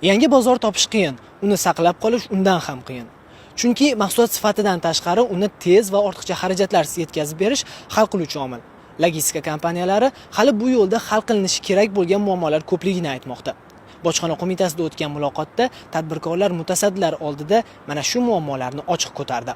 Yangi bozor topish qiyin, uni saqlab qolish undan ham qiyin. Chunki mahsulot sifatidan tashqari uni tez va ortiqcha xarajatlarsiz yetkazib berish hal qiluvchi omil. Logistika kompaniyalari hali bu yo'lda hal qilinishi kerak bo'lgan muammolar ko'pligini aytmoqda. Bojxona qo'mitasida o'tgan muloqotda tadbirkorlar mutasaddilar oldida mana shu muammolarni ochiq ko'tardi.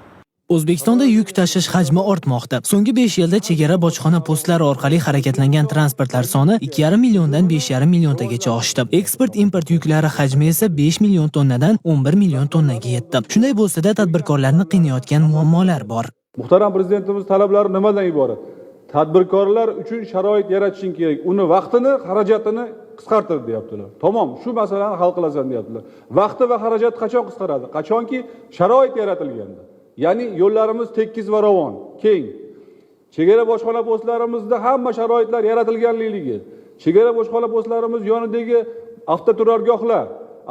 O'zbekistonda yuk tashish hajmi ortmoqda. So'nggi 5 yilda chegara bojxona postlari orqali harakatlangan transportlar soni 2,5 milliondan 5,5 milliontagacha oshdi. Eksport-import yuklari hajmi esa 5 million tonnadan 11 million tonnaga yetdi. Shunday bo'lsa-da, tadbirkorlarni qiynayotgan muammolar bor. Muhtaram prezidentimiz talablari nimadan iborat? Tadbirkorlar uchun sharoit yaratishing kerak. Uni vaqtini, xarajatini qisqartir deyaptilar. Tamom, shu masalani hal qilasan deyaptilar. Vaqti va xarajat qachon qisqaradi? Qachonki sharoit yaratilganda. Ya'ni yo'llarimiz tekis va ravon, keng. Chegara bojxona postlarimizda hamma sharoitlar yaratilganligi. Chegara bojxona postlarimiz yonidagi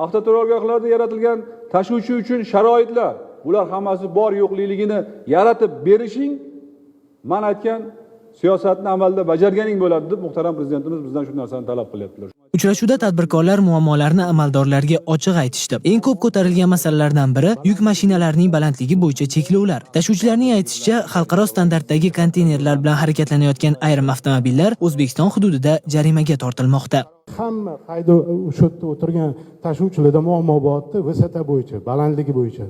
avtoturargohlarda yaratilgan tashuvchi uchun sharoitlar, bular hammasi bor yo'qligini yaratib berishing, men aytgan siyosatni amalda bajarganing bo'ladi deb muhtaram prezidentimiz bizdan shu narsani talab qilyaptilar. Uchrashuvda tadbirkorlar muammolarni amaldorlarga ochiq aytishdi. Eng ko'p ko'tarilgan masalalardan biri yuk mashinalarining balandligi bo'yicha cheklovlar. Tashuvchilarning aytishicha, xalqaro standartdagi konteynerlar bilan harakatlanayotgan ayrim avtomobillar O'zbekiston hududida jarimaga tortilmoqda. Hamma o'sha yerda o'tirgan tashuvchilarda muammo borda, vosita bo'yicha, balandligi bo'yicha.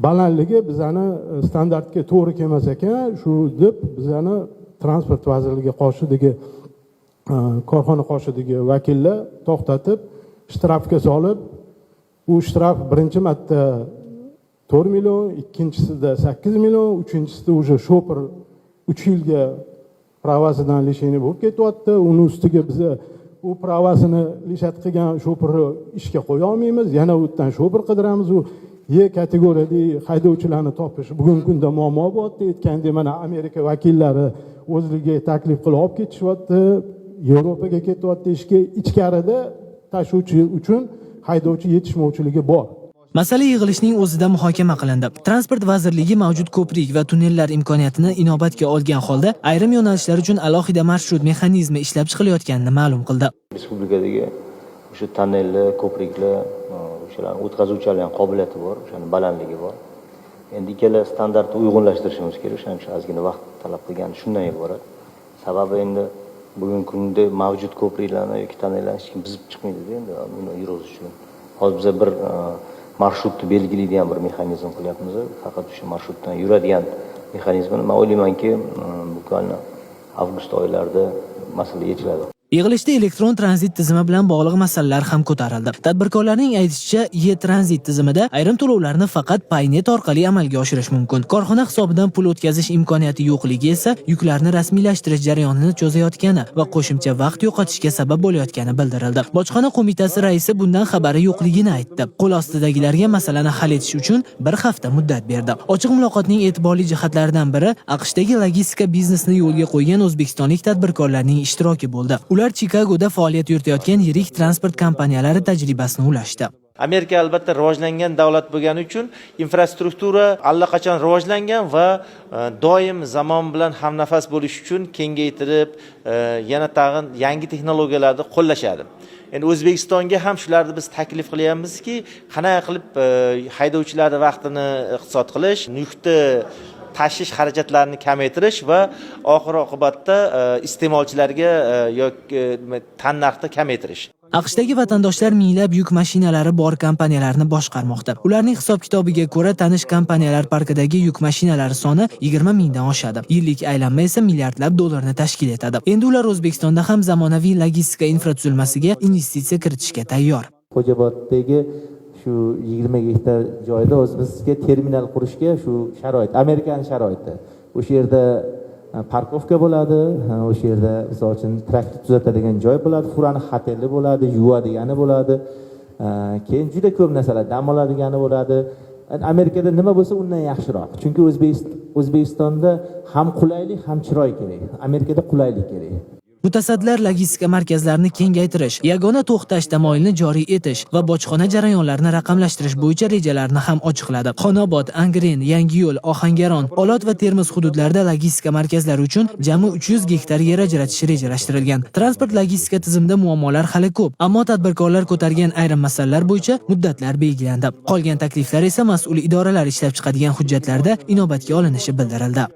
Balandligi bizani standartga to'g'ri kelmas ekan, shu deb bizani transport vazirligi qoshidagi korxona qoshidagi vakillar to'xtatib, shtrafga solib, u shtraf birinchi marta 4 million, ikkinchisida 8 million, uchinchisida o'sha shofer 3 yilga pravasidan lisheni bo'lib ketyapti. Uni ustiga biz u pravasini lishat qilgan shoferni ishga qo'ya olmaymiz. Yana u yerdan shofer qidiramiz. U Y kategoriyadagi haydovchilarni topish bugungi kunda muammo bo'ldi. Aytgandek, mana Amerika vakillari o'zlariga taklif qilib olib ketishyapti. Yevropaga ketyapti ishga. Ichkarida tashuvchi uchun haydovchi yetishmovchiligi bor. Masala yig'ilishning o'zida muhokama qilindi. Transport vazirligi mavjud ko'prik va tunnellar imkoniyatini inobatga olgan holda ayrim yo'nalishlar uchun alohida marshrut mexanizmi ishlab chiqilayotganini ma'lum qildi. Respublikadagi o'sha tonnellar, ko'priklar, o'shalarni o'tkazuvchilar qobiliyati bor, o'shaning balandligi bor. Endi ikkala standartni uyg'unlashtirishimiz kerak. O'shaning uchun ozgina vaqt talab qilgani shundan iborat. Sababi endi bugungi kunda mavjud ko'priklarni yoki tonnellarni hech kim buzib chiqmaydi-da endi yurish uchun. Hozir biz bir marshrutni belgilaydigan bir mexanizm qilyapmiz. Faqat o'sha marshrutdan yuradigan mexanizmni men o'ylaymanki, bu kunni avgust oylarida masala yechiladi. Yig'ilishda elektron tranzit tizimi bilan bog'liq masalalar ham ko'tarildi. Tadbirkorlarning aytishicha, E-tranzit tizimida ayrim to'lovlarni faqat Paynet orqali amalga oshirish mumkin. Korxona hisobidan pul o'tkazish imkoniyati yo'qligi esa yuklarni rasmiylashtirish jarayonini cho'zayotgani va qo'shimcha vaqt yo'qotishga sabab bo'layotgani bildirildi. Bojxona qo'mitasi raisi bundan xabari yo'qligini aytdi. Qo'l ostidagilarga masalani hal etish uchun bir hafta muddat berdi. Ochiq muloqotning e'tiborli jihatlaridan biri AQShdagi logistika biznesini yo'lga qo'ygan o'zbekistonlik tadbirkorlarning ishtiroki bo'ldi. Ular Chikagoda faoliyat yuritayotgan yirik transport kompaniyalari tajribasini ulashdi. Amerika albatta rivojlangan davlat bo'lgani uchun infrastruktura allaqachon rivojlangan va doim zamon bilan hamnafas bo'lish uchun kengaytirib, yana tag'in yangi texnologiyalarni qo'llashadi. Endi O'zbekistonga ham shularni biz taklif qilyapmizki, qanaqa qilib haydovchilarning vaqtini iqtisod qilish, yukni tashish xarajatlarini kamaytirish va oxir oqibatda iste'molchilarga yoki tannarxni kamaytirish. AQShdagi vatandoshlar minglab yuk mashinalari bor kompaniyalarni boshqarmoqda. Ularning hisob-kitobiga ko'ra, tanish kompaniyalar parkidagi yuk mashinalari soni 20 mingdan oshadi. Yillik aylanma esa milliardlab dollarni tashkil etadi. Endi ular O'zbekistonda ham zamonaviy logistika infratuzilmasiga investitsiya kiritishga tayyor. Xo'jaboddagi shu 20 gektar joyda o'zimizga terminal qurishga shu sharoit, Amerikaning sharoiti. O'sha yerda parkovka bo'ladi, o'sha yerda misol uchun traktor tuzatadigan joy bo'ladi, furani xateli bo'ladi, yuvadigani bo'ladi. Keyin juda ko'p narsalar, dam oladigani bo'ladi. Amerikada nima bo'lsa undan yaxshiroq. Chunki O'zbekistonda ham qulaylik, ham chiroy kerak. Amerikada qulaylik kerak. Mutasaddilar logistika markazlarini kengaytirish, yagona to'xtash tamoyilini joriy etish va bojxona jarayonlarini raqamlashtirish bo'yicha rejalarni ham ochiqladi. Xonobod, Angren, Yangiyo'l, Ohangaron, Olot va Termiz hududlarida logistika markazlari uchun jami 300 gektar yer ajratish rejalashtirilgan. Transport logistika tizimida muammolar hali ko'p, ammo tadbirkorlar ko'targan ayrim masalalar bo'yicha muddatlar belgilandi. Qolgan takliflar esa mas'ul idoralar ishlab chiqadigan hujjatlarda inobatga olinishi bildirildi.